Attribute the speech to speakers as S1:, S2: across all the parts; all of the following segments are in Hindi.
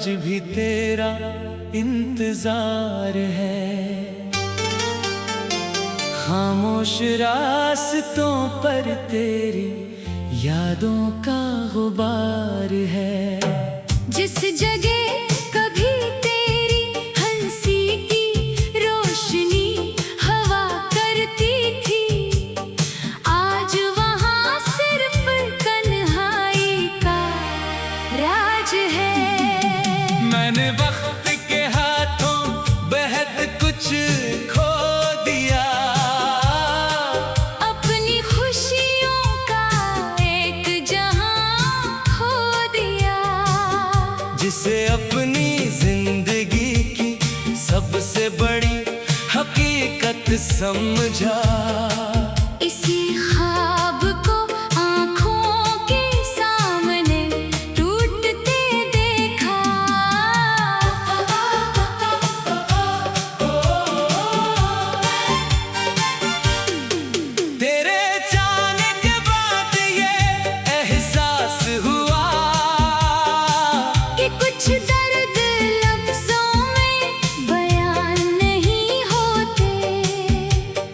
S1: आज भी तेरा इंतजार है। खामोश रास्तों पर तेरी यादों का गुबार है।
S2: जिस जगह कभी तेरी हंसी की रोशनी हवा करती थी, आज वहाँ सिर्फ तन्हाई का राज है।
S1: मैंने वक्त के हाथों बेहद कुछ खो दिया,
S2: अपनी खुशियों का एक जहां खो दिया।
S1: जिसे अपनी जिंदगी की सबसे बड़ी हकीकत समझा।
S2: इसी ख्वाब को आँखों के सामने टूटते देखा।
S1: तेरे जाने के बाद ये एहसास हुआ
S2: कि कुछ दर्द लफ्जों में बयान नहीं होते,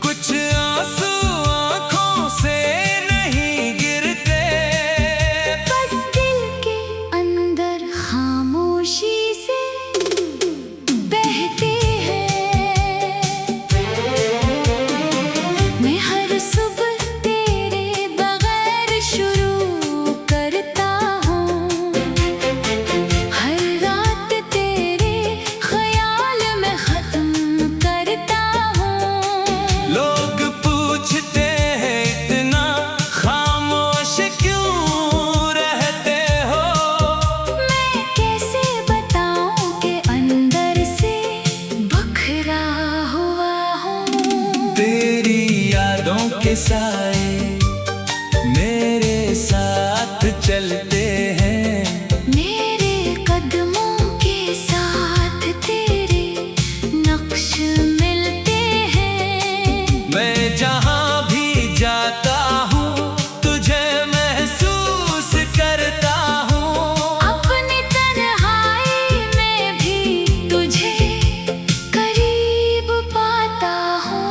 S1: कुछ आंसू आंखों से नहीं गिरते,
S2: बस दिल के अंदर खामोशी से बहते हैं। मैं हर सुबह तेरे बगैर शुरू करता हूँ, हर रात तेरे ख्याल में खत्म करता हूँ।
S1: लोग पूछते हैं इतना खामोश क्यों रहते हो।
S2: मैं कैसे बताऊँ कि अंदर से बखरा हुआ हूँ।
S1: तेरी यादों के साए मेरे साथ चलते हैं,
S2: मेरे कदमों के साथ तेरे नक्श मिलते हैं।
S1: मैं जहाँ भी जाता हूँ तुझे महसूस करता हूँ।
S2: अपनी तन्हाई में भी तुझे करीब पाता हूँ।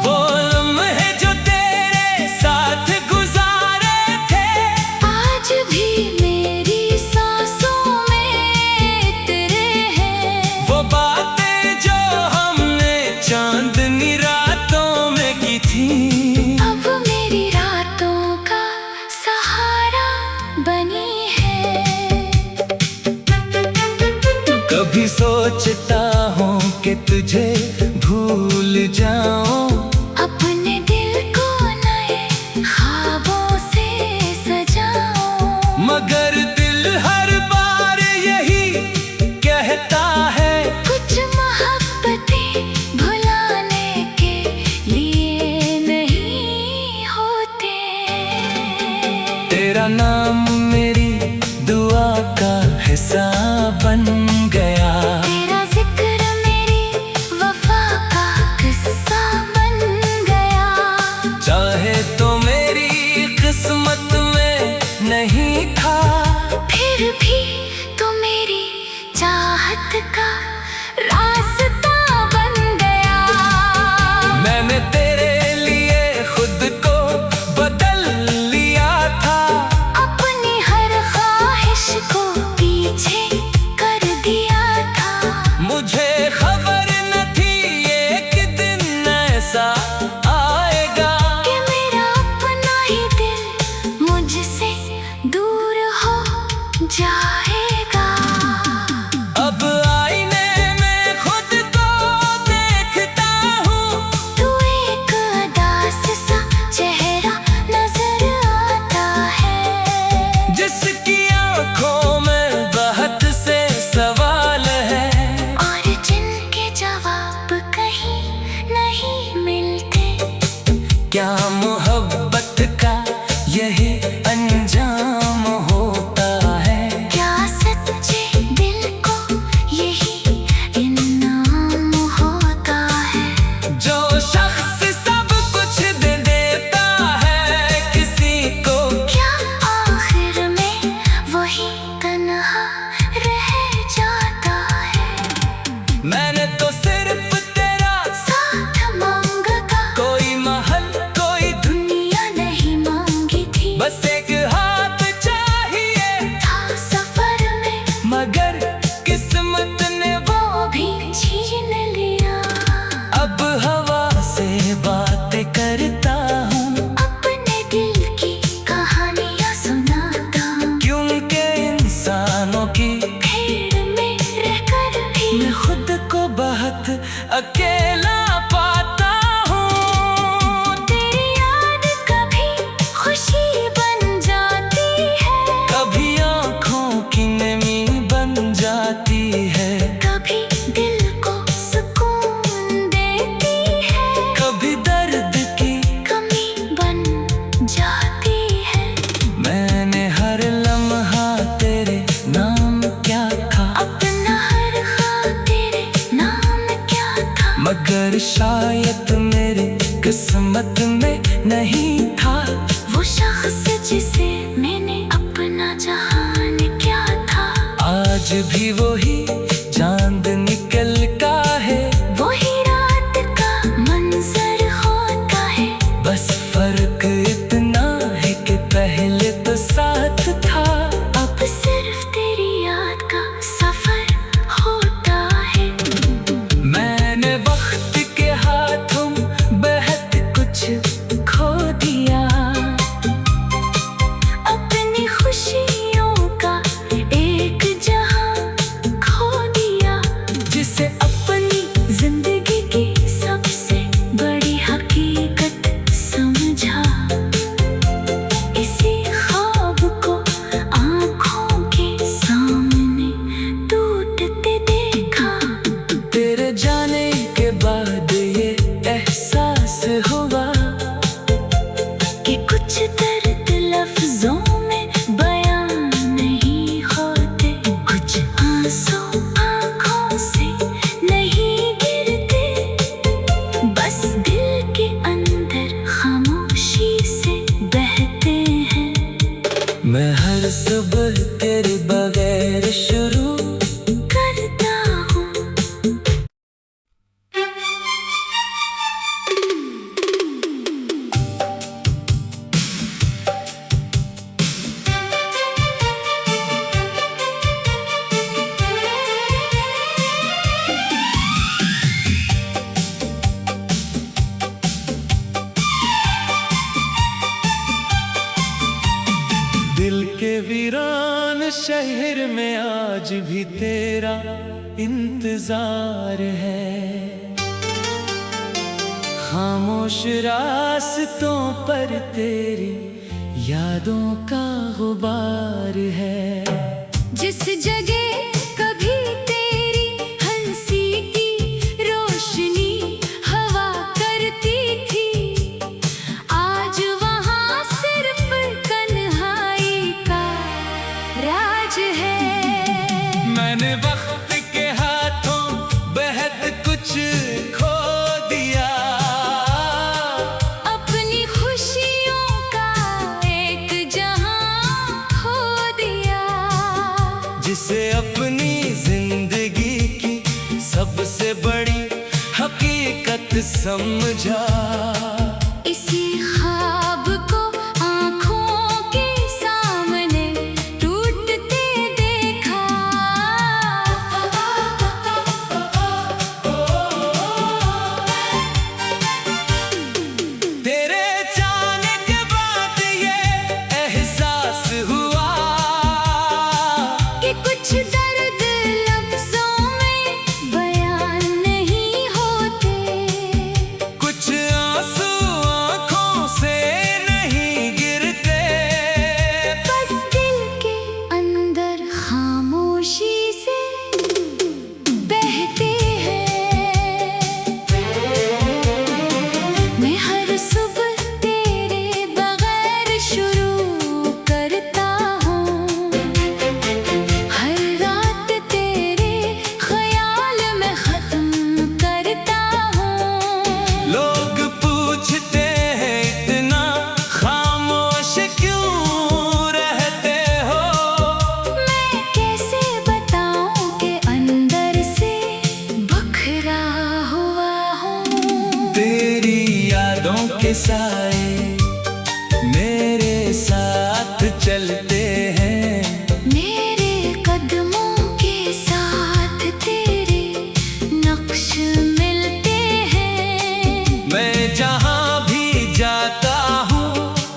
S1: वो लम्हे जो तेरे साथ गुजारे थे,
S2: आज भी मेरी सांसों में तेरे हैं।
S1: वो बातें जो हमने चांदनी रातों में की थी,
S2: अब मेरी रातों का सहारा बनी है।
S1: कभी सोचता हूँ कि तुझे भूल जाऊं,
S2: अपने दिल को नए ख्वाबों से सजाऊं।
S1: मगर दिल हर बार यही कहता है,
S2: कुछ मोहब्बतें भुलाने के लिए नहीं होते।
S1: तेरा नाम मेरी दुआ का हिस्सा बन गया।
S2: तेरा जिक्र मेरी वफा का किस्सा बन गया।
S1: चाहे तो मेरी किस्मत में नहीं था,
S2: फिर भी तो मेरी चाहत का रास्ता बन गया।
S1: मैंने तेरे लिए खुद को बदल लिया था,
S2: अपनी हर ख्वाहिश को पीछे कर दिया था।
S1: मुझे खबर न थी एक दिन ऐसा आएगा
S2: कि मेरा अपना ही दिल मुझसे दूर हो जाएगा।
S1: अब आईने में खुद को देखता हूँ,
S2: तू एक अदास सा चेहरा नजर आता है,
S1: जिसकी आंखों में बहुत से सवाल है,
S2: और जिनके जवाब कहीं नहीं मिलते।
S1: क्या मोहब्बत का यही अंजाम होता है।
S2: क्या सच्चे दिल को यही इनाम होता है।
S1: जो शख्स सब कुछ दे देता है किसी को,
S2: क्या आखिर में वही तन्हा रह
S1: साथ अकेला पाता हूँ।
S2: तेरी याद कभी खुशी बन जाती है,
S1: कभी आँखों की नमी बन जाती है,
S2: कभी दिल को सुकून देती है,
S1: कभी दर्द की
S2: कमी बन जाती है।
S1: मैंने हर लम्हा तेरे नाम क्या था,
S2: अपना हर ख्वाब तेरे नाम क्या था,
S1: मगर शायद मेरे किस्मत में नहीं था।
S2: वो शख्स जिसे मैंने अपना जहान क्या था।
S1: आज भी वही चांद निकल का है,
S2: वही रात का मंजर होता है,
S1: बस फर्क इतना है कि पहले तो साथ था,
S2: अब सिर्फ तेरी याद का सफर होता है।
S1: मैंने वक्त के हाथों बहुत कुछ खो दिया,
S2: अपनी खुशियों का एक जहां खो दिया,
S1: जिसे
S2: अपनी जिंदगी की सबसे बड़ी हकीकत समझा। इसी ख्वाब को आंखों के सामने टूटते देखा।
S1: तेरे जाने के बाद ये एहसास हुआ
S2: कि कुछ दर्द लफ्जों में बयां नहीं होते, कुछ आंसू आंखों से नहीं गिरते, बस दिल के अंदर खामोशी से बहते हैं।
S1: मैं हर सुबह तेरे बगैर शुरू
S2: करता हूँ।
S1: दिल के वीरान शहर में आज भी तेरा इंतजार है, खामोश रास्तों पर तेरी यादों का गुबार है।
S2: जिस जगह कभी तेरी हंसी की रोशनी हवा करती थी, आज वहाँ सिर्फ कन्हाई का राज है।
S1: मैंने वक्त के हाथों बहुत कुछ खो दिया,
S2: अपनी खुशियों का एक जहां खो दिया,
S1: जिसे अपनी जिंदगी की सबसे बड़ी हकीकत समझा।
S2: इसी ख्वाब को आंखों के सामने टूटते देखा।
S1: तेरे जाने के बाद ये एहसास हुआ
S2: कि कुछ दर्द लफ्जों में बयान नहीं होते,
S1: कुछ आंसू आंखों से नहीं गिरते,
S2: बस दिल के अंदर खामोशी से बहते हैं। मैं हर सुबह तेरे बगैर शुरू करता हूँ, हर रात तेरे ख्याल में खत्म करता हूँ।
S1: लोग पूछते हैं इतना खामोश क्यों रहते हो,
S2: मैं कैसे बताऊं कि अंदर से बखरा हुआ हूँ।
S1: तेरी यादों के साए मेरे साथ चलते हैं,
S2: मेरे कदमों के साथ तेरे नक्श मिलते हैं।
S1: मैं जहाँ भी जाता हूँ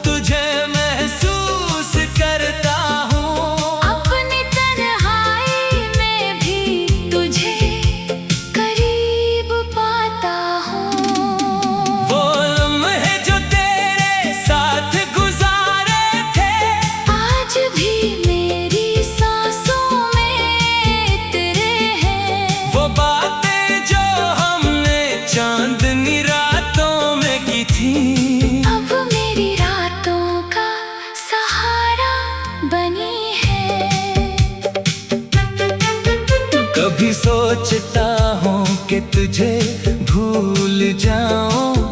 S1: तुझे महसूस करता हूँ,
S2: अपनी तन्हाई में भी तुझे करीब
S1: के तुझे भूल जाऊं।